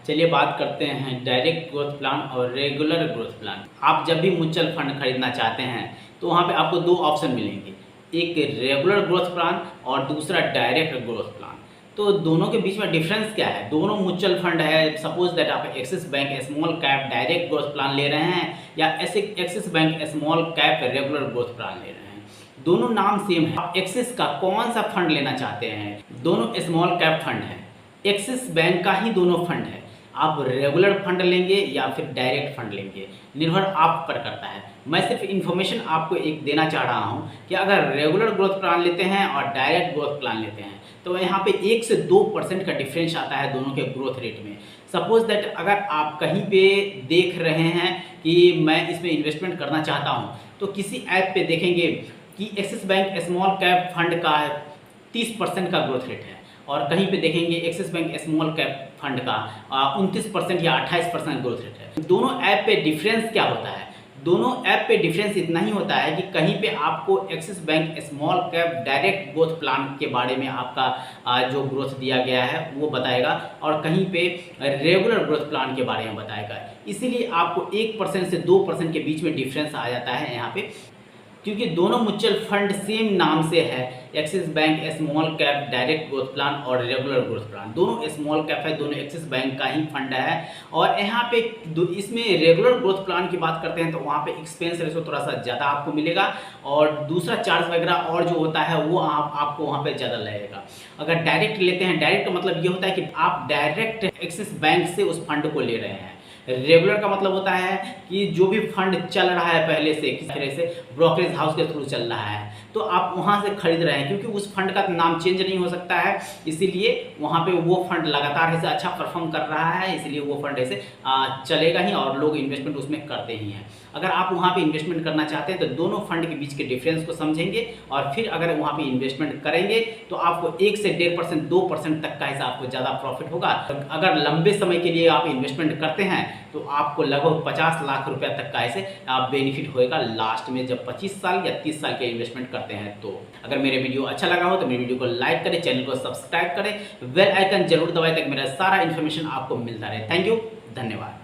चलिए बात करते हैं डायरेक्ट ग्रोथ प्लान और रेगुलर ग्रोथ प्लान। आप जब भी म्यूचुअल फंड खरीदना चाहते हैं तो वहाँ पे आपको दो ऑप्शन मिलेंगे, एक रेगुलर ग्रोथ प्लान और दूसरा डायरेक्ट ग्रोथ प्लान। तो दोनों के बीच में डिफरेंस क्या है? दोनों म्यूचुअल फंड है। सपोज दैट आप axis bank small cap direct growth plan ले रहे हैं या ऐसे axis bank small cap regular growth plan ले रहे हैं, दोनों नाम सेम है। आप एक्सिस का कौन सा फंड लेना चाहते हैं? दोनों स्मॉल कैप फंड है, एक्सिस बैंक का ही दोनों फंड है। आप रेगुलर फंड लेंगे या फिर डायरेक्ट फंड लेंगे, निर्भर आप पर करता है। मैं सिर्फ इन्फॉर्मेशन आपको एक देना चाह रहा हूँ कि अगर रेगुलर ग्रोथ प्लान लेते हैं और डायरेक्ट ग्रोथ प्लान लेते हैं तो यहाँ पे 1 से 2% का डिफरेंस आता है दोनों के ग्रोथ रेट में। सपोज दैट अगर आप कहीं पे देख रहे हैं कि मैं इसमें इन्वेस्टमेंट करना चाहता हूँ तो किसी ऐप पे देखेंगे कि axis bank small cap fund का 30% का ग्रोथ रेट है और कहीं पे देखेंगे axis bank small cap fund का 29% या 28% ग्रोथ रेट है। दोनों ऐप पे डिफरेंस क्या होता है? दोनों ऐप पे डिफरेंस इतना ही होता है कि कहीं पे आपको axis bank small cap direct growth plan के बारे में आपका जो ग्रोथ दिया गया है वो बताएगा और कहीं पे रेगुलर ग्रोथ प्लान के बारे में बताएगा। इसीलिए आपको 1% से 2% के बीच में डिफरेंस आ जाता है यहाँ पे, क्योंकि दोनों म्यूचुअल फंड सेम नाम से है, axis bank small cap direct growth plan और रेगुलर ग्रोथ प्लान। दोनों स्मॉल कैप है, दोनों एक्सिस बैंक का ही फंड है। और यहाँ पे इसमें रेगुलर ग्रोथ प्लान की बात करते हैं तो वहाँ पे एक्सपेंस रेशो थोड़ा सा ज़्यादा आपको मिलेगा और दूसरा चार्ज वगैरह और जो होता है वो आपको वहाँ पे ज़्यादा लगेगा। अगर डायरेक्ट लेते हैं, डायरेक्ट का मतलब ये होता है कि आप डायरेक्ट एक्सिस बैंक से उस फंड को ले रहे हैं। रेगुलर का मतलब होता है कि जो भी फंड चल रहा है पहले से किसी तरह से ब्रोकरेज हाउस के थ्रू चल रहा है तो आप वहाँ से खरीद रहे हैं, क्योंकि उस फंड का नाम चेंज नहीं हो सकता है, इसीलिए वहाँ पे वो फंड लगातार ऐसे अच्छा परफॉर्म कर रहा है, इसलिए वो फंड ऐसे चलेगा ही और लोग इन्वेस्टमेंट उसमें करते ही हैं। अगर आप वहाँ पे इन्वेस्टमेंट करना चाहते हैं तो दोनों फंड के बीच के डिफरेंस को समझेंगे और फिर अगर वहाँ पे इन्वेस्टमेंट करेंगे तो आपको 1 से 1.5% 2% तक का ऐसा आपको ज़्यादा प्रॉफिट होगा। अगर लंबे समय के लिए आप इन्वेस्टमेंट करते हैं तो आपको लगभग 50 लाख रुपया तक का ऐसे बेनिफिट होएगा लास्ट में, जब 25 साल या 30 साल के इन्वेस्टमेंट करते हैं। तो अगर मेरे वीडियो अच्छा लगा हो तो मेरे वीडियो को लाइक करें, चैनल को सब्सक्राइब करें, बेल आइकन जरूर दबाएं ताकि मेरा सारा इन्फॉर्मेशन आपको मिलता रहे। थैंक यू, धन्यवाद।